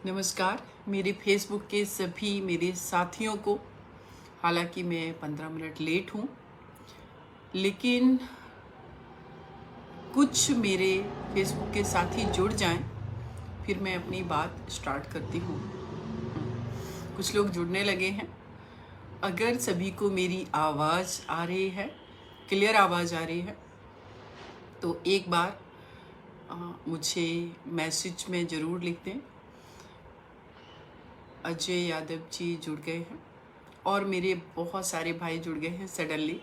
नमस्कार मेरे फेसबुक के सभी मेरे साथियों को। हालांकि मैं 15 मिनट लेट हूँ, लेकिन कुछ मेरे फेसबुक के साथी जुड़ जाएं, फिर मैं अपनी बात स्टार्ट करती हूँ। कुछ लोग जुड़ने लगे हैं। अगर सभी को मेरी आवाज़ आ रही है, क्लियर आवाज़ आ रही है, तो एक बार मुझे मैसेज में ज़रूर लिख दें। अजय यादव जी जुड़ गए हैं और मेरे बहुत सारे भाई जुड़ गए हैं सडनली।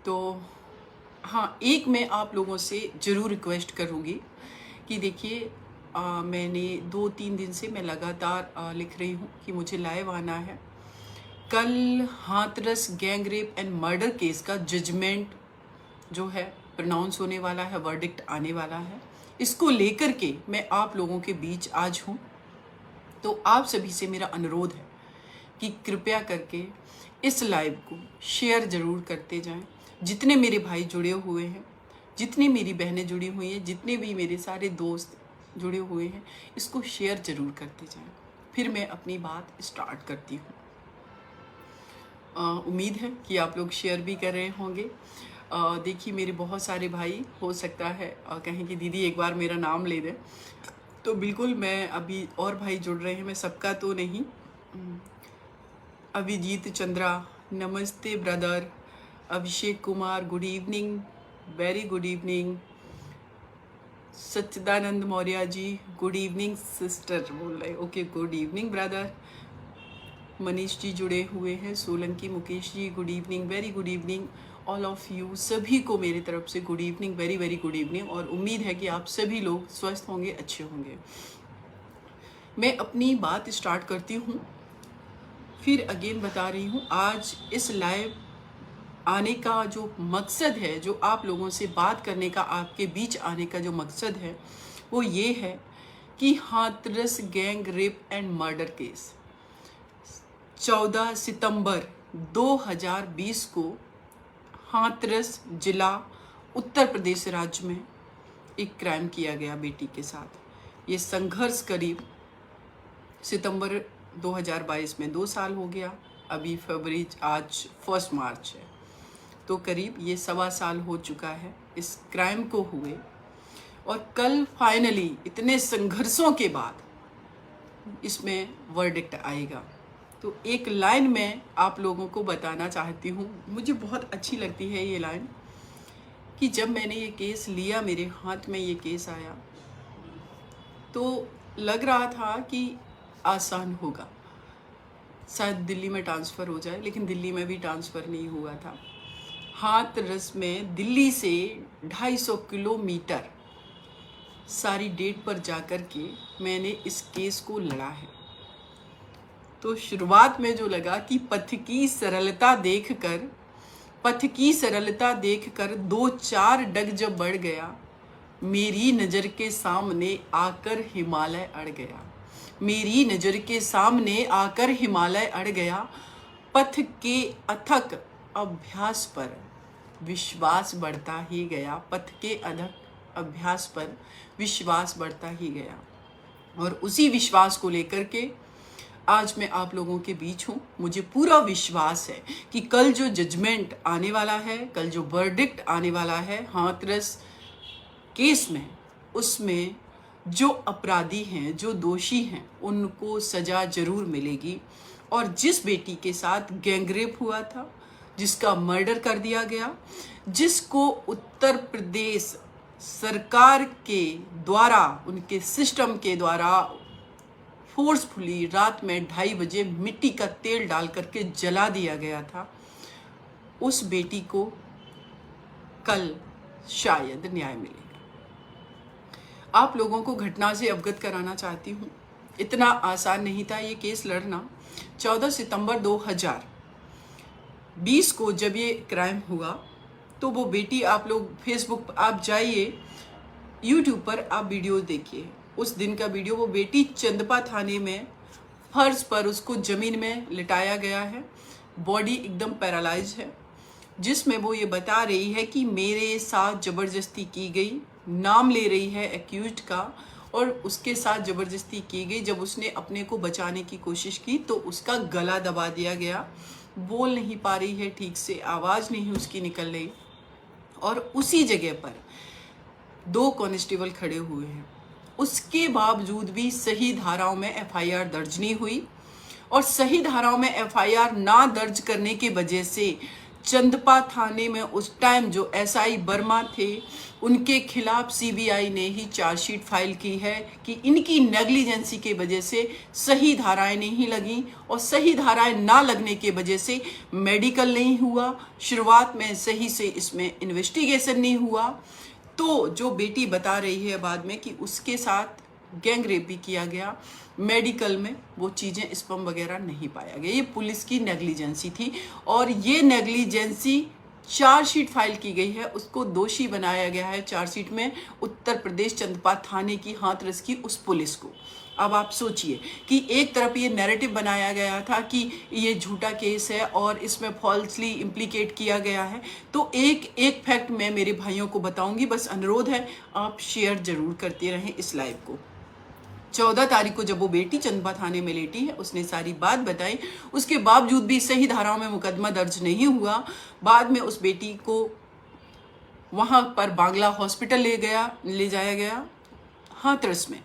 तो हाँ, एक मैं आप लोगों से ज़रूर रिक्वेस्ट करूँगी कि देखिए, मैंने 2-3 दिन से मैं लगातार लिख रही हूँ कि मुझे लाइव आना है। कल Hathras gang rape and murder case का जजमेंट जो है प्रोनाउंस होने वाला है, वर्डिक्ट आने वाला है। इसको लेकर के मैं आप लोगों के बीच आज हूँ। तो आप सभी से मेरा अनुरोध है कि कृपया करके इस लाइव को शेयर ज़रूर करते जाएं। जितने मेरे भाई जुड़े हुए हैं, जितनी मेरी बहनें जुड़ी हुई हैं, जितने भी मेरे सारे दोस्त जुड़े हुए हैं, इसको शेयर ज़रूर करते जाएं। फिर मैं अपनी बात स्टार्ट करती हूँ। उम्मीद है कि आप लोग शेयर भी कर रहे होंगे। देखिए, मेरे बहुत सारे भाई हो सकता है कहें कि दीदी एक बार मेरा नाम ले दें, तो बिल्कुल मैं अभी और भाई जुड़ रहे हैं, मैं सबका तो नहीं। अभिजीत चंद्रा, नमस्ते brother. Abhishek Kumar, good evening, very good evening. Sachchidanand Maurya ji, good evening sister बोल रहे, okay, good evening brother. Manish ji जुड़े हुए हैं, Solanki Mukesh ji, good evening, very good evening all of you. सभी को मेरी तरफ से good evening, very very good evening. और उम्मीद है कि आप सभी लोग स्वस्थ होंगे, अच्छे होंगे। मैं अपनी बात स्टार्ट करती हूँ। फिर अगेन बता रही हूँ, आज इस लाइव आने का जो मकसद है, जो आप लोगों से बात करने का, आपके बीच आने का जो मकसद है, वो ये है कि Hathras gang rape and murder case 14 सितंबर 2020 को हाथरस जिला उत्तर प्रदेश राज्य में एक क्राइम किया गया बेटी के साथ। ये संघर्ष करीब सितंबर 2022 में 2 साल हो गया। अभी फरवरी, आज 1 मार्च है, तो करीब ये 1.25 साल हो चुका है इस क्राइम को हुए। और कल फाइनली इतने संघर्षों के बाद इसमें वर्डिक्ट आएगा। तो एक लाइन में आप लोगों को बताना चाहती हूँ, मुझे बहुत अच्छी लगती है ये लाइन, कि जब मैंने ये केस लिया, मेरे हाथ में ये केस आया, तो लग रहा था कि आसान होगा, शायद दिल्ली में ट्रांसफ़र हो जाए, लेकिन दिल्ली में भी ट्रांसफ़र नहीं हुआ था। हाथरस में दिल्ली से 250 किलोमीटर सारी डेट पर जाकर के मैंने इस केस को लड़ा है। तो शुरुआत में जो लगा कि पथ की सरलता देखकर 2-4 डग जब बढ़ गया, मेरी नज़र के सामने आकर हिमालय अड़ गया। मेरी नज़र के सामने आकर हिमालय अड़ गया। पथ के अथक अभ्यास पर विश्वास बढ़ता ही गया। पथ के अथक अभ्यास पर विश्वास बढ़ता ही गया। और उसी विश्वास को लेकर के आज मैं आप लोगों के बीच हूँ। मुझे पूरा विश्वास है कि कल जो जजमेंट आने वाला है, कल जो वर्डिक्ट आने वाला है हाथरस केस में, उसमें जो अपराधी हैं, जो दोषी हैं, उनको सज़ा ज़रूर मिलेगी। और जिस बेटी के साथ गैंगरेप हुआ था, जिसका मर्डर कर दिया गया, जिसको उत्तर प्रदेश सरकार के द्वारा, उनके सिस्टम के द्वारा फोर्सफुली रात में 2:30 बजे मिट्टी का तेल डाल करके जला दिया गया था, उस बेटी को कल शायद न्याय मिलेगा। आप लोगों को घटना से अवगत कराना चाहती हूँ, इतना आसान नहीं था ये केस लड़ना। 14 सितंबर 2020 को जब ये क्राइम हुआ, तो वो बेटी, आप लोग फेसबुक पर आप जाइए, यूट्यूब पर आप वीडियो देखिए, उस दिन का वीडियो। वो बेटी चंदपा थाने में फर्श पर उसको ज़मीन में लिटाया गया है, बॉडी एकदम पैरालाइज है, जिसमें वो ये बता रही है कि मेरे साथ ज़बरदस्ती की गई, नाम ले रही है एक्यूज्ड का, और उसके साथ ज़बरदस्ती की गई। जब उसने अपने को बचाने की कोशिश की तो उसका गला दबा दिया गया, बोल नहीं पा रही है ठीक से, आवाज़ नहीं उसकी निकल रही। और उसी जगह पर 2 कांस्टेबल खड़े हुए हैं। उसके बावजूद भी सही धाराओं में एफआईआर दर्ज नहीं हुई, और सही धाराओं में एफआईआर ना दर्ज करने की वजह से चंदपा थाने में उस टाइम जो एसआई वर्मा थे उनके खिलाफ सीबीआई ने ही चार्जशीट फाइल की है कि इनकी नेग्लिजेंसी के वजह से सही धाराएं नहीं लगी, और सही धाराएं ना लगने के वजह से मेडिकल नहीं हुआ, शुरुआत में सही से इसमें इन्वेस्टिगेशन नहीं हुआ। तो जो बेटी बता रही है बाद में कि उसके साथ गैंग रेप भी किया गया, मेडिकल में वो चीज़ें स्पर्म वगैरह नहीं पाया गया, ये पुलिस की नेग्लिजेंसी थी। और ये नेग्लिजेंसी चार्जशीट फाइल की गई है, उसको दोषी बनाया गया है चार्जशीट में उत्तर प्रदेश चंदपा थाने की हाथरस की उस पुलिस को। अब आप सोचिए कि एक तरफ ये नैरेटिव बनाया गया था कि ये झूठा केस है और इसमें फॉल्सली इम्प्लीकेट किया गया है। तो एक एक फैक्ट मैं मेरे भाइयों को बताऊंगी, बस अनुरोध है आप शेयर जरूर करते रहें इस लाइव को। 14 तारीख को जब वो बेटी चंदपा थाने में लेटी है, उसने सारी बात बताई, उसके बावजूद भी सही धाराओं में मुकदमा दर्ज नहीं हुआ। बाद में उस बेटी को वहां पर बांग्ला हॉस्पिटल ले जाया गया हाथरस में,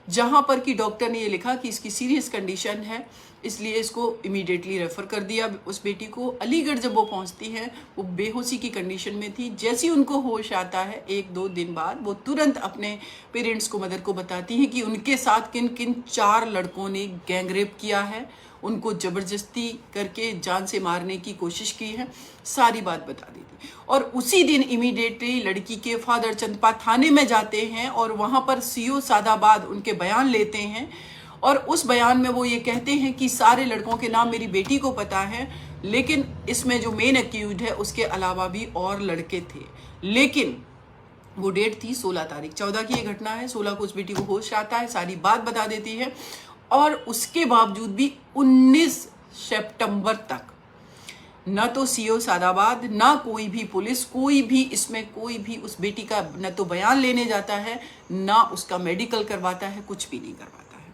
जहां पर कि डॉक्टर ने ये लिखा कि इसकी सीरियस कंडीशन है, इसलिए इसको इमीडिएटली रेफर कर दिया। उस बेटी को अलीगढ़ जब वो पहुंचती है, वो बेहोशी की कंडीशन में थी। जैसे ही उनको होश आता है 1-2 दिन बाद, वो तुरंत अपने पेरेंट्स को, मदर को बताती हैं कि उनके साथ किन किन 4 लड़कों ने गैंग रेप किया है, उनको जबरदस्ती करके जान से मारने की कोशिश की है, सारी बात बता दी थी। और उसी दिन इमीडिएटली लड़की के फादर चंदपा थाने में जाते हैं और वहां पर सीओ सादाबाद उनके बयान लेते हैं, और उस बयान में वो ये कहते हैं कि सारे लड़कों के नाम मेरी बेटी को पता है, लेकिन इसमें जो मेन एक्यूज्ड है उसके अलावा भी और लड़के थे। लेकिन वो डेट थी 16 तारीख, 14 की ये घटना है, 16 को उस बेटी को होश आता है, सारी बात बता देती है। और उसके बावजूद भी 19 सितंबर तक न तो सीओ सादाबाद, ना कोई भी पुलिस, कोई भी इसमें कोई भी उस बेटी का न तो बयान लेने जाता है, ना उसका मेडिकल करवाता है, कुछ भी नहीं करवाता है।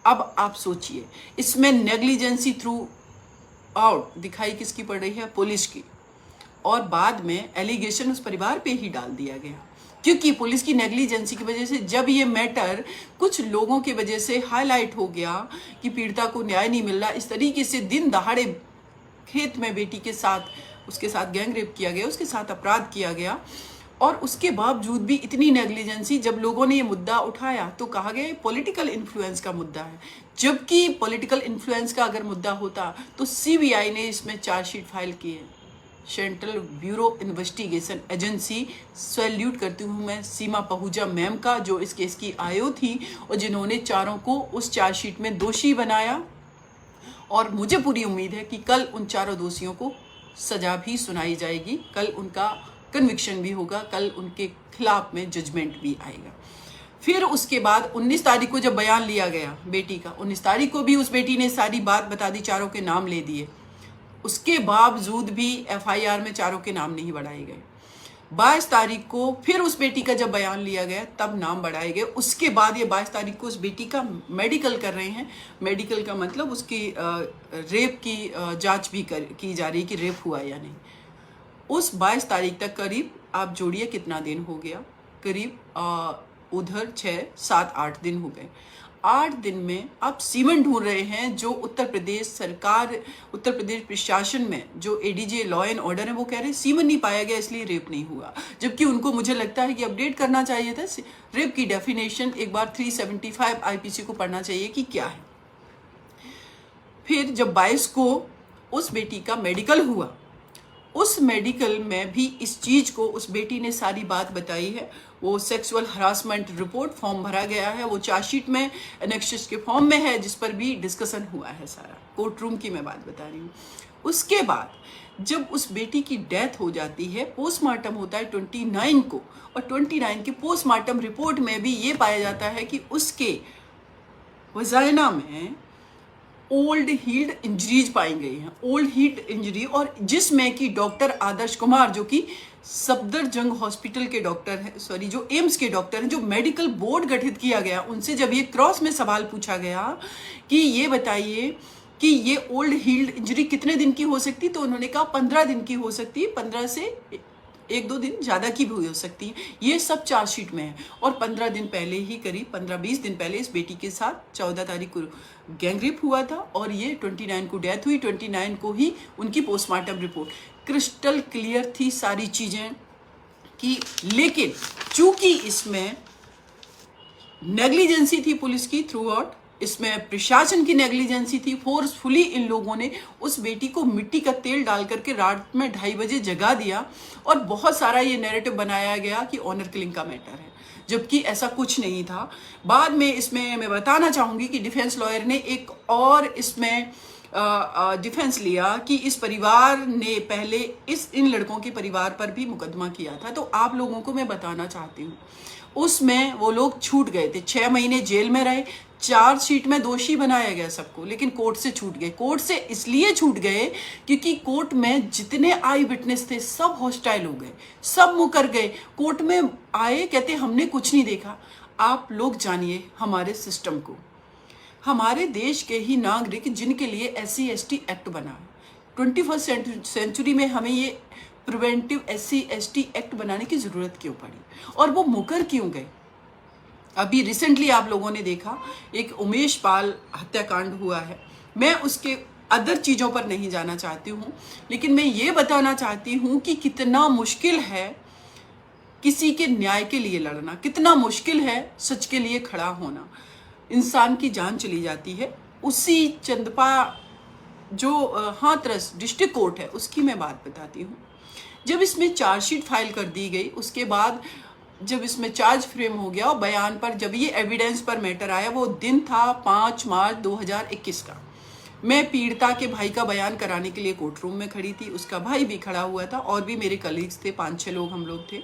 अब आप सोचिए, इसमें नेग्लिजेंसी थ्रू आउट दिखाई किसकी पड़ रही है? पुलिस की। और बाद में एलिगेशन उस परिवार पे ही डाल दिया गया, क्योंकि पुलिस की नेग्लिजेंसी की वजह से जब ये मैटर कुछ लोगों की वजह से हाईलाइट हो गया कि पीड़िता को न्याय नहीं मिल रहा, इस तरीके से दिन दहाड़े खेत में बेटी के साथ, उसके साथ गैंग रेप किया गया, उसके साथ अपराध किया गया, और उसके बावजूद भी इतनी नेग्लिजेंसी, जब लोगों ने ये मुद्दा उठाया तो कहा गया पॉलिटिकल इन्फ्लुएंस का मुद्दा है। जबकि पॉलिटिकल इन्फ्लुएंस का अगर मुद्दा होता तो सीबीआई ने इसमें चार्जशीट फाइल की है, central bureau investigation agency. Salute करती हूँ मैं सीमा पहूजा मैम का, जो इस केस की आईओ थी और जिन्होंने चारों को उस चार्जशीट में दोषी बनाया। और मुझे पूरी उम्मीद है कि कल उन चारों दोषियों को सजा भी सुनाई जाएगी, कल उनका कन्विक्शन भी होगा, कल उनके खिलाफ में जजमेंट भी आएगा। फिर उसके बाद 19 तारीख को जब बयान लिया गया बेटी का, 19 तारीख को भी उस बेटी ने सारी बात बता दी, चारों के नाम ले दिए। उसके बावजूद भी एफआईआर में चारों के नाम नहीं बढ़ाए गए। 22 तारीख को फिर उस बेटी का जब बयान लिया गया तब नाम बढ़ाए गए। उसके बाद ये 22 तारीख को उस बेटी का मेडिकल कर रहे हैं। मेडिकल का मतलब उसकी रेप की जांच भी की जा रही है कि रेप हुआ या नहीं। उस 22 तारीख तक करीब आप जोड़िए कितना दिन हो गया, करीब उधर 6-7-8 दिन हो गए। 8 दिन में आप सीमन ढूंढ रहे हैं। जो उत्तर प्रदेश सरकार, उत्तर प्रदेश प्रशासन में जो एडीजे लॉ एंड ऑर्डर है, वो कह रहे हैं सीमन नहीं पाया गया इसलिए रेप नहीं हुआ, जबकि उनको मुझे लगता है कि अपडेट करना चाहिए था। रेप की डेफिनेशन एक बार 375 आईपीसी को पढ़ना चाहिए कि क्या है। फिर जब 22 को उस बेटी का मेडिकल हुआ, उस मेडिकल में भी इस चीज को उस बेटी ने सारी बात बताई है। वो सेक्सुअल हरासमेंट रिपोर्ट फॉर्म भरा गया है, वो चार्जशीट में एनेक्सिस के फॉर्म में है, जिस पर भी डिस्कशन हुआ है सारा। कोर्ट रूम की मैं बात बता रही हूँ। उसके बाद जब उस बेटी की डेथ हो जाती है, पोस्टमार्टम होता है 29 को, और 29 की पोस्टमार्टम रिपोर्ट में भी ये पाया जाता है कि उसके वजाइना में ओल्ड हील्ड इंजरीज पाई गई हैं, ओल्ड हील्ड इंजरी, और जिसमें कि डॉक्टर आदर्श कुमार जो कि सफदरजंग हॉस्पिटल के डॉक्टर हैं, सॉरी जो एम्स के डॉक्टर हैं, जो मेडिकल बोर्ड गठित किया गया, उनसे जब ये क्रॉस में सवाल पूछा गया कि ये बताइए कि ये ओल्ड हील्ड इंजरी कितने दिन की हो सकती, तो उन्होंने कहा 15 दिन की हो सकती है, 15 से 1-2 दिन ज़्यादा की भी हो सकती है। ये सब चार्जशीट में है। और 15 दिन पहले ही, करीब 15-20 दिन पहले इस बेटी के साथ 14 तारीख को गैंगरेप हुआ था और ये 29 को डेथ हुई, 29 को ही उनकी पोस्टमार्टम रिपोर्ट। क्रिस्टल क्लियर थी सारी चीज़ें कि, लेकिन चूंकि इसमें नेग्लिजेंसी थी पुलिस की थ्रू आउट, इसमें प्रशासन की नेग्लिजेंसी थी, फोर्सफुली इन लोगों ने उस बेटी को मिट्टी का तेल डाल करके रात में 2:30 बजे जगा दिया और बहुत सारा ये नैरेटिव बनाया गया कि ऑनर किलिंग का मैटर है, जबकि ऐसा कुछ नहीं था। बाद में इसमें मैं बताना चाहूंगी कि डिफेंस लॉयर ने एक और इसमें डिफेंस लिया कि इस परिवार ने पहले इन लड़कों के परिवार पर भी मुकदमा किया था। तो आप लोगों को मैं बताना चाहती हूँ, उसमें वो लोग छूट गए थे, 6 महीने जेल में रहे, चार्जशीट में दोषी बनाया गया सबको, लेकिन कोर्ट से छूट गए। कोर्ट से इसलिए छूट गए क्योंकि कोर्ट में जितने आई विटनेस थे सब हॉस्टाइल हो गए, सब मुकर गए। कोर्ट में आए, कहते हमने कुछ नहीं देखा। आप लोग जानिए हमारे सिस्टम को, हमारे देश के ही नागरिक जिनके लिए SC/ST एक्ट बना, 21st सेंचुरी में हमें ये प्रिवेंटिव SC/ST एक्ट बनाने की जरूरत क्यों पड़ी, और वो मुकर क्यों गए। अभी रिसेंटली आप लोगों ने देखा एक उमेश पाल हत्याकांड हुआ है। मैं उसके अदर चीज़ों पर नहीं जाना चाहती हूँ, लेकिन मैं ये बताना चाहती हूँ कि कितना मुश्किल है किसी के न्याय के लिए लड़ना, कितना मुश्किल है सच के लिए खड़ा होना। इंसान की जान चली जाती है। उसी चंदपा जो हाथरस डिस्ट्रिक्ट कोर्ट है उसकी मैं बात बताती हूँ। जब इसमें चार्जशीट फाइल कर दी गई, उसके बाद जब इसमें चार्ज फ्रेम हो गया और बयान पर जब ये एविडेंस पर मैटर आया, वो दिन था 5 मार्च 2021 का। मैं पीड़िता के भाई का बयान कराने के लिए कोर्ट रूम में खड़ी थी, उसका भाई भी खड़ा हुआ था और भी मेरे कलीग्स थे, 5-6 लोग हम लोग थे।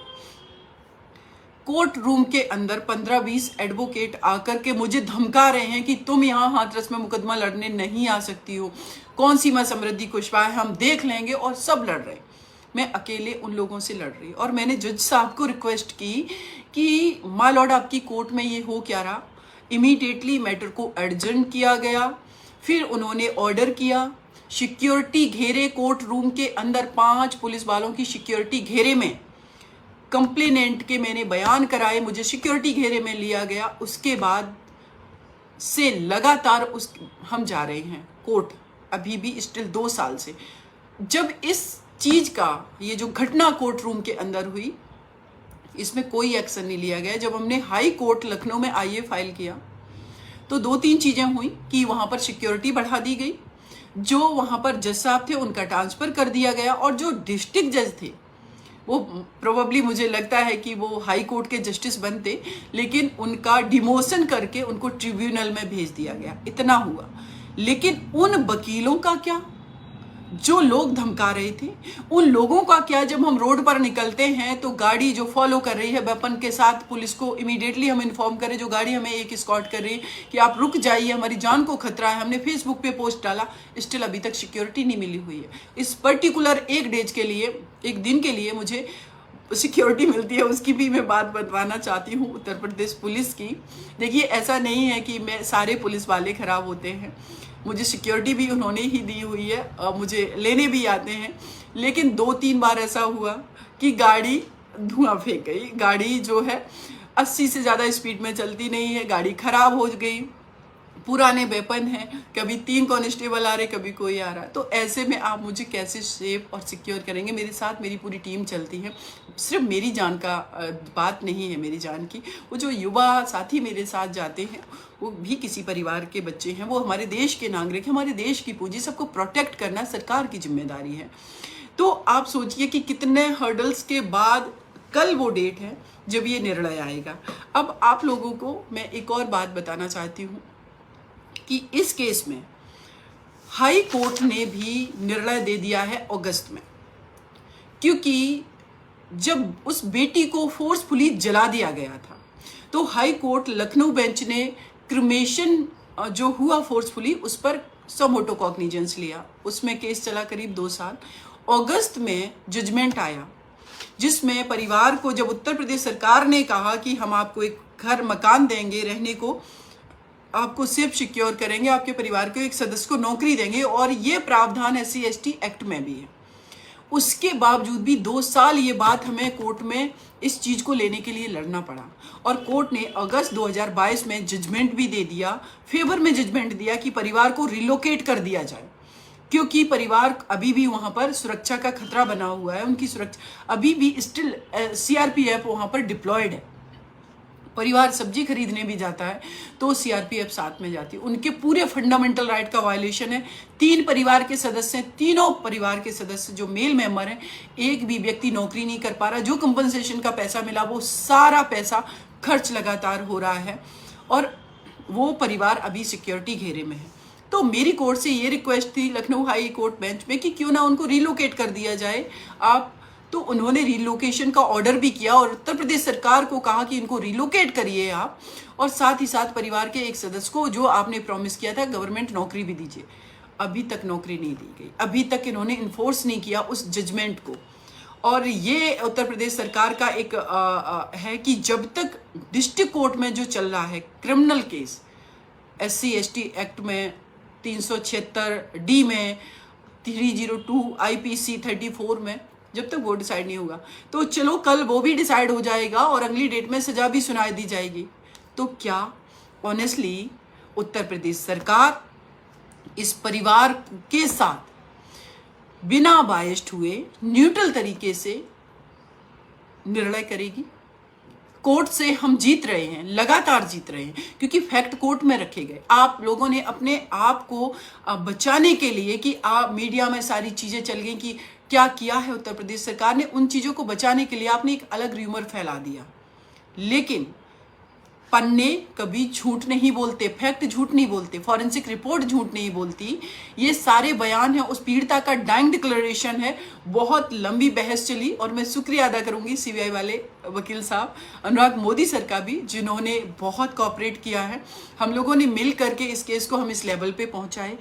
कोर्ट रूम के अंदर 15-20 एडवोकेट आकर के मुझे धमका रहे हैं कि तुम यहाँ हाथरस में मुकदमा लड़ने नहीं आ सकती हो, कौन सीमा समृद्धि कुशवाहा है, हम देख लेंगे, और सब लड़ रहे। मैं अकेले उन लोगों से लड़ रही और मैंने जज साहब को रिक्वेस्ट की कि माय लॉर्ड आपकी कोर्ट में ये हो क्या रहा। इमीडिएटली मैटर को अर्जेंट किया गया। फिर उन्होंने ऑर्डर किया, सिक्योरिटी घेरे कोर्ट रूम के अंदर, 5 पुलिस वालों की सिक्योरिटी घेरे में कंप्लेनेंट के मैंने बयान कराए, मुझे सिक्योरिटी घेरे में लिया गया। उसके बाद से लगातार हम जा रहे हैं कोर्ट, अभी भी स्टिल 2 साल से। जब इस चीज का ये जो घटना कोर्ट रूम के अंदर हुई, इसमें कोई एक्शन नहीं लिया गया। जब हमने हाई कोर्ट लखनऊ में IA फाइल किया तो 2-3 चीजें हुई कि वहां पर सिक्योरिटी बढ़ा दी गई, जो वहां पर जज साहब थे उनका ट्रांसफर कर दिया गया, और जो डिस्ट्रिक्ट जज थे वो प्रोबेबली मुझे लगता है कि वो हाई कोर्ट के जस्टिस बनते, लेकिन उनका डिमोशन करके उनको ट्रिब्यूनल में भेज दिया गया। इतना हुआ। लेकिन उन वकीलों का क्या, जो लोग धमका रहे थे, उन लोगों का क्या? जब हम रोड पर निकलते हैं तो गाड़ी जो फॉलो कर रही है वेपन के साथ, पुलिस को इमीडिएटली हम इन्फॉर्म करें, जो गाड़ी हमें एक स्कॉट कर रही है कि आप रुक जाइए, हमारी जान को खतरा है, हमने फेसबुक पे पोस्ट डाला, स्टिल अभी तक सिक्योरिटी नहीं मिली हुई है। इस पर्टिकुलर एक डेज के लिए, एक दिन के लिए मुझे सिक्योरिटी मिलती है, उसकी भी मैं बात बताना चाहती हूँ उत्तर प्रदेश पुलिस की। देखिए, ऐसा नहीं है कि मैं सारे पुलिस वाले खराब होते हैं, मुझे सिक्योरिटी भी उन्होंने ही दी हुई है और मुझे लेने भी आते हैं। लेकिन 2-3 बार ऐसा हुआ कि गाड़ी धुआं फेंक गई, गाड़ी जो है 80 से ज़्यादा स्पीड में चलती नहीं है, गाड़ी खराब हो गई, पुराने वेपन हैं, कभी 3 कांस्टेबल आ रहे, कभी कोई आ रहा है। तो ऐसे में आप मुझे कैसे सेफ और सिक्योर करेंगे? मेरे साथ मेरी पूरी टीम चलती है, सिर्फ मेरी जान का बात नहीं है, मेरी जान की। वो जो युवा साथी मेरे साथ जाते हैं वो भी किसी परिवार के बच्चे हैं, वो हमारे देश के नागरिक हैं, हमारे देश की पूंजी, सबको प्रोटेक्ट करना सरकार की जिम्मेदारी है। तो आप सोचिए कि कितने हर्डल्स के बाद कल वो डेट है जब ये निर्णय आएगा। अब आप लोगों को मैं एक और बात बताना चाहती हूँ कि इस केस में हाई कोर्ट ने भी निर्णय दे दिया है अगस्त में, क्योंकि जब उस बेटी को फोर्सफुली जला दिया गया था तो हाई कोर्ट लखनऊ बेंच ने क्रिमेशन जो हुआ फोर्सफुली, उस पर समोटो कॉग्निजेंस लिया। उसमें केस चला करीब 2 साल। अगस्त में जजमेंट आया, जिसमें परिवार को, जब उत्तर प्रदेश सरकार ने कहा कि हम आपको एक घर मकान देंगे रहने को, आपको सेफ सिक्योर करेंगे, आपके परिवार के एक सदस्य को नौकरी देंगे, और ये प्रावधान SC/ST एक्ट में भी है, उसके बावजूद भी 2 साल ये बात हमें कोर्ट में इस चीज को लेने के लिए लड़ना पड़ा। और कोर्ट ने अगस्त 2022 में जजमेंट भी दे दिया, फेवर में जजमेंट दिया कि परिवार को रिलोकेट कर दिया जाए, क्योंकि परिवार अभी भी वहां पर सुरक्षा का खतरा बना हुआ है। उनकी सुरक्षा अभी भी स्टिल CRPF वहां पर डिप्लॉयड है। परिवार सब्जी खरीदने भी जाता है तो CRPF साथ में जाती है। उनके पूरे फंडामेंटल राइट का वायलेशन है। 3 परिवार के सदस्य हैं, तीनों परिवार के सदस्य जो मेल मेंबर हैं, एक भी व्यक्ति नौकरी नहीं कर पा रहा। जो कंपनसेशन का पैसा मिला वो सारा पैसा खर्च लगातार हो रहा है, और वो परिवार अभी सिक्योरिटी घेरे में है। तो मेरी कोर्ट से ये रिक्वेस्ट थी लखनऊ हाई कोर्ट बेंच में कि क्यों ना उनको रिलोकेट कर दिया जाए आप। तो उन्होंने रिलोकेशन का ऑर्डर भी किया और उत्तर प्रदेश सरकार को कहा कि इनको रिलोकेट करिए आप, और साथ ही साथ परिवार के एक सदस्य को, जो आपने प्रॉमिस किया था, गवर्नमेंट नौकरी भी दीजिए। अभी तक नौकरी नहीं दी गई, अभी तक इन्होंने इन्फोर्स नहीं किया उस जजमेंट को। और ये उत्तर प्रदेश सरकार का एक है कि जब तक डिस्ट्रिक्ट कोर्ट में जो चल रहा है क्रिमिनल केस, SC/ST एक्ट में 376D में, 302 IPC 34 में, जब तक वो डिसाइड नहीं होगा, तो चलो कल वो भी डिसाइड हो जाएगा और अगली डेट में सजा भी सुनाई दी जाएगी। तो क्या ऑनेस्टली उत्तर प्रदेश सरकार इस परिवार के साथ बिना बायस्ड हुए न्यूट्रल तरीके से निर्णय करेगी? कोर्ट से हम जीत रहे हैं, लगातार जीत रहे हैं, क्योंकि फैक्ट कोर्ट में रखे गए। आप लोगों ने अपने आप को बचाने के लिए, कि आप मीडिया में सारी चीजें चल गई कि क्या किया है उत्तर प्रदेश सरकार ने, उन चीजों को बचाने के लिए आपने एक अलग र्यूमर फैला दिया। लेकिन पन्ने कभी झूठ नहीं बोलते, फैक्ट झूठ नहीं बोलते, फॉरेंसिक रिपोर्ट झूठ नहीं बोलती। ये सारे बयान है, उस पीड़िता का डाइंग डिक्लेरेशन है। बहुत लंबी बहस चली, और मैं शुक्रिया अदा करूंगी CBI वाले वकील साहब अनुराग मोदी सर का भी, जिन्होंने बहुत कोऑपरेट किया है। हम लोगों ने मिल करके इस केस को हम इस लेवल पे पहुंचाए।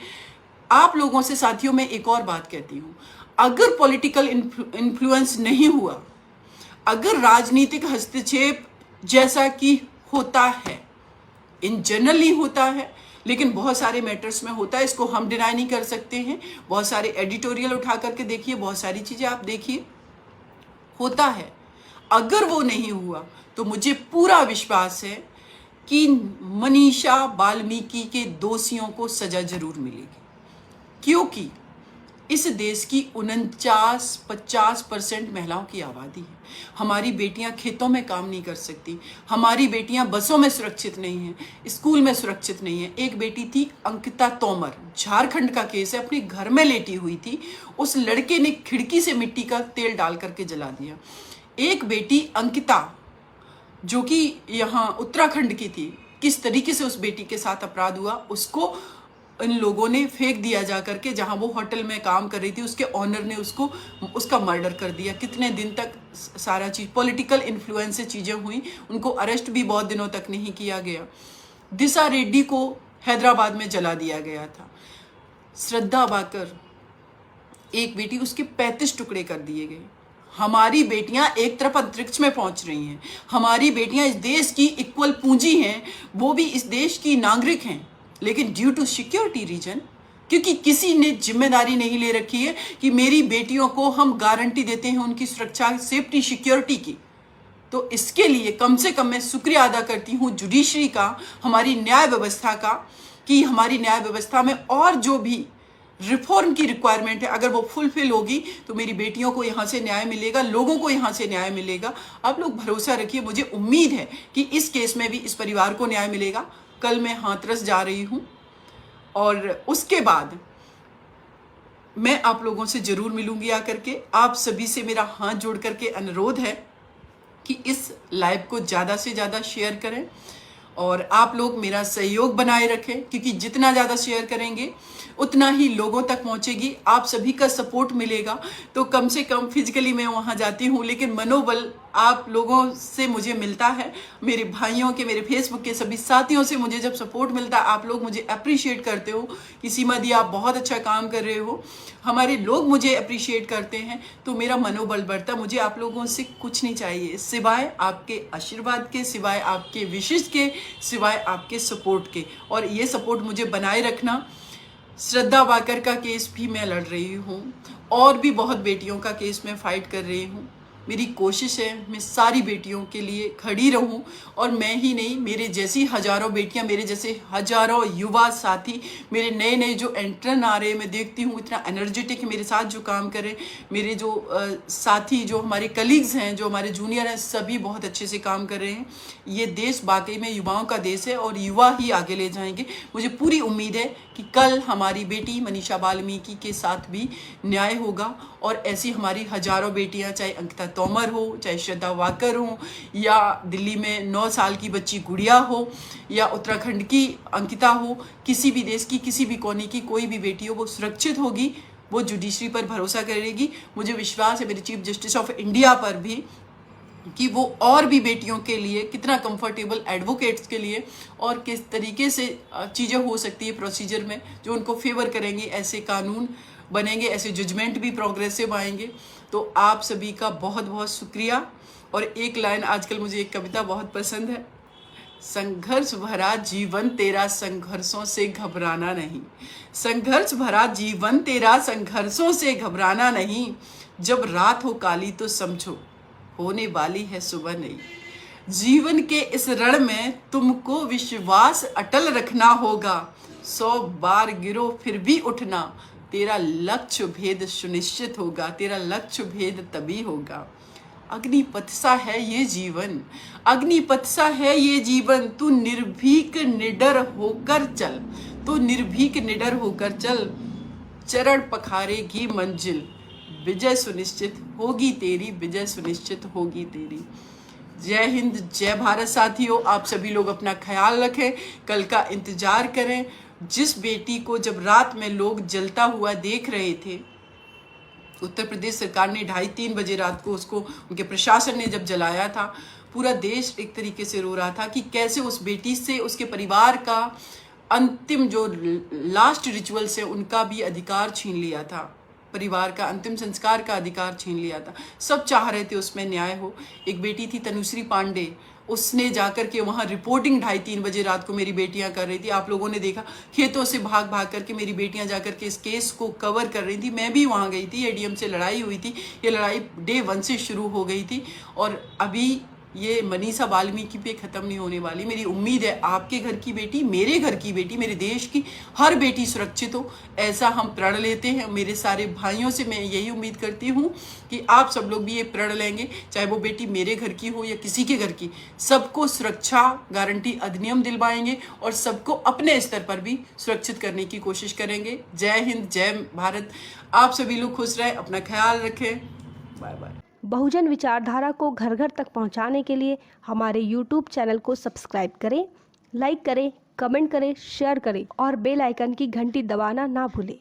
आप लोगों से साथियों मैं एक और बात कहती हूँ, अगर पॉलिटिकल इन्फ्लुएंस नहीं हुआ, अगर राजनीतिक हस्तक्षेप जैसा कि होता है, इन जनरली होता है, लेकिन बहुत सारे मैटर्स में होता है, इसको हम डिनाई नहीं कर सकते हैं। बहुत सारे एडिटोरियल उठा करके देखिए, बहुत सारी चीजें आप देखिए, होता है। अगर वो नहीं हुआ तो मुझे पूरा विश्वास है कि मनीषा वाल्मीकि के दोषियों को सजा जरूर मिलेगी, क्योंकि इस देश की 49-50% महिलाओं की आबादी है। हमारी बेटियां खेतों में काम नहीं कर सकती, हमारी बेटियां बसों में सुरक्षित नहीं हैं, स्कूल में सुरक्षित नहीं है। एक बेटी थी अंकिता तोमर, झारखंड का केस है, अपने घर में लेटी हुई थी, उस लड़के ने खिड़की से मिट्टी का तेल डाल करके जला दिया। एक बेटी अंकिता जो कि यहाँ उत्तराखंड की थी, किस तरीके से उस बेटी के साथ अपराध हुआ, उसको इन लोगों ने फेंक दिया जा करके, जहां वो होटल में काम कर रही थी, उसके ऑनर ने उसका मर्डर कर दिया। कितने दिन तक सारा चीज पॉलिटिकल इन्फ्लुएंस से चीजें हुई, उनको अरेस्ट भी बहुत दिनों तक नहीं किया गया। दिशा रेड्डी को हैदराबाद में जला दिया गया था। श्रद्धा बाकर एक बेटी, उसके 35 टुकड़े कर दिए गए। हमारी बेटियां एक तरफ अंतरिक्ष में पहुंच रही हैं, हमारी बेटियां इस देश की इक्वल पूंजी हैं, वो भी इस देश की नागरिक हैं, लेकिन ड्यू टू सिक्योरिटी रीजन, क्योंकि किसी ने जिम्मेदारी नहीं ले रखी है कि मेरी बेटियों को हम गारंटी देते हैं उनकी सुरक्षा, सेफ्टी, सिक्योरिटी की। तो इसके लिए कम से कम मैं शुक्रिया अदा करती हूँ जुडिशरी का, हमारी न्याय व्यवस्था का, कि हमारी न्याय व्यवस्था में और जो भी रिफॉर्म की रिक्वायरमेंट है, अगर वो फुलफिल होगी तो मेरी बेटियों को यहाँ से न्याय मिलेगा, लोगों को यहाँ से न्याय मिलेगा। आप लोग भरोसा रखिए, मुझे उम्मीद है कि इस केस में भी इस परिवार को न्याय मिलेगा। कल मैं हाथरस जा रही हूँ और उसके बाद मैं आप लोगों से जरूर मिलूंगी आकर के। आप सभी से मेरा हाथ जोड़ करके अनुरोध है कि इस लाइव को ज़्यादा से ज़्यादा शेयर करें और आप लोग मेरा सहयोग बनाए रखें, क्योंकि जितना ज़्यादा शेयर करेंगे उतना ही लोगों तक पहुंचेगी। आप सभी का सपोर्ट मिलेगा तो कम से कम फिजिकली मैं वहाँ जाती हूँ, लेकिन मनोबल आप लोगों से मुझे मिलता है, मेरे भाइयों के, मेरे फेसबुक के सभी साथियों से मुझे जब सपोर्ट मिलता है, आप लोग मुझे अप्रिशिएट करते हो कि सीमा दी आप बहुत अच्छा काम कर रहे हो, हमारे लोग मुझे अप्रिशिएट करते हैं, तो मेरा मनोबल बढ़ता। मुझे आप लोगों से कुछ नहीं चाहिए सिवाय आपके आशीर्वाद के, सिवाय आपके विशेष के, सिवाय आपके सपोर्ट के। और ये सपोर्ट मुझे बनाए रखना। श्रद्धा वाकर का केस भी मैं लड़ रही हूँ, और भी बहुत बेटियों का केस मैं फाइट कर रही हूँ। मेरी कोशिश है मैं सारी बेटियों के लिए खड़ी रहूं, और मैं ही नहीं, मेरे जैसी हजारों बेटियां, मेरे जैसे हजारों युवा साथी, मेरे नए नए जो एंट्रन आ रहे हैं, मैं देखती हूँ इतना एनर्जेटिक मेरे साथ जो काम कर रहे हैं, मेरे जो साथी, जो हमारे कलीग्स हैं, जो हमारे जूनियर हैं, सभी बहुत अच्छे से काम कर रहे हैं। ये देश वाकई में युवाओं का देश है, और युवा ही आगे ले जाएंगे। मुझे पूरी उम्मीद है कि कल हमारी बेटी मनीषा वाल्मीकि के साथ भी न्याय होगा, और ऐसी हमारी हजारों बेटियां, चाहे अंकिता तोमर हो, चाहे श्रद्धा वाकर हो, या दिल्ली में 9 साल की बच्ची गुड़िया हो, या उत्तराखंड की अंकिता हो, किसी भी देश की किसी भी कोने की कोई भी बेटी हो, वो सुरक्षित होगी, वो जुडिशरी पर भरोसा करेगी। मुझे विश्वास है मेरे चीफ जस्टिस ऑफ इंडिया पर भी कि वो और भी बेटियों के लिए कितना कंफर्टेबल, एडवोकेट्स के लिए, और किस तरीके से चीज़ें हो सकती है प्रोसीजर में जो उनको फेवर करेंगे, ऐसे कानून बनेंगे, ऐसे जजमेंट भी प्रोग्रेसिव आएंगे। तो आप सभी का बहुत बहुत शुक्रिया। और एक लाइन, आजकल मुझे एक कविता बहुत पसंद है, संघर्ष भरा जीवन तेरा संघर्षों से घबराना नहीं, संघर्ष भरा जीवन तेरा संघर्षों से घबराना नहीं, जब रात हो काली तो समझो होने वाली है सुबह नहीं। जीवन के इस रण में तुमको विश्वास अटल रखना होगा, 100 बार गिरो फिर भी उठना, तेरा लक्ष्य भेद सुनिश्चित होगा, तेरा लक्ष्य भेद तभी होगा। अग्निपथ सा है ये जीवन, अग्निपथ सा है ये जीवन, तू निर्भीक निडर होकर चल, तू निर्भीक निडर होकर चल, चरण पखारेगी मंजिल, विजय सुनिश्चित होगी तेरी, विजय सुनिश्चित होगी तेरी। जय हिंद, जय भारत साथियों। आप सभी लोग अपना ख्याल रखें, कल का इंतजार करें। जिस बेटी को जब रात में लोग जलता हुआ देख रहे थे, उत्तर प्रदेश सरकार ने 2:30-3 बजे रात को उसको, उनके प्रशासन ने जब जलाया था, पूरा देश एक तरीके से रो रहा था कि कैसे उस बेटी से उसके परिवार का अंतिम जो लास्ट रिचुअल्स है उनका भी अधिकार छीन लिया था, परिवार का अंतिम संस्कार का अधिकार छीन लिया था। सब चाह रहे थे उसमें न्याय हो। एक बेटी थी तनुश्री पांडे, उसने जाकर के वहाँ रिपोर्टिंग 2:30-3 बजे रात को मेरी बेटियां कर रही थी। आप लोगों ने देखा, खेतों से भाग भाग करके मेरी बेटियां जाकर के इस केस को कवर कर रही थी। मैं भी वहाँ गई थी, एडीएम से लड़ाई हुई थी। ये लड़ाई डे 1 से शुरू हो गई थी, और अभी ये मनीषा वाल्मीकि पे ख़त्म नहीं होने वाली। मेरी उम्मीद है आपके घर की बेटी, मेरे घर की बेटी, मेरे देश की हर बेटी सुरक्षित हो, ऐसा हम प्रण लेते हैं। मेरे सारे भाइयों से मैं यही उम्मीद करती हूँ कि आप सब लोग भी ये प्रण लेंगे, चाहे वो बेटी मेरे घर की हो या किसी के घर की, सबको सुरक्षा गारंटी अधिनियम दिलवाएंगे, और सबको अपने स्तर पर भी सुरक्षित करने की कोशिश करेंगे। जय हिंद, जय भारत। आप सभी लोग खुश रहें, अपना ख्याल रखें। Bye bye. बहुजन विचारधारा को घर घर तक पहुंचाने के लिए हमारे YouTube चैनल को सब्सक्राइब करें, लाइक करें, कमेंट करें, शेयर करें और बेल आइकन की घंटी दबाना ना भूलें।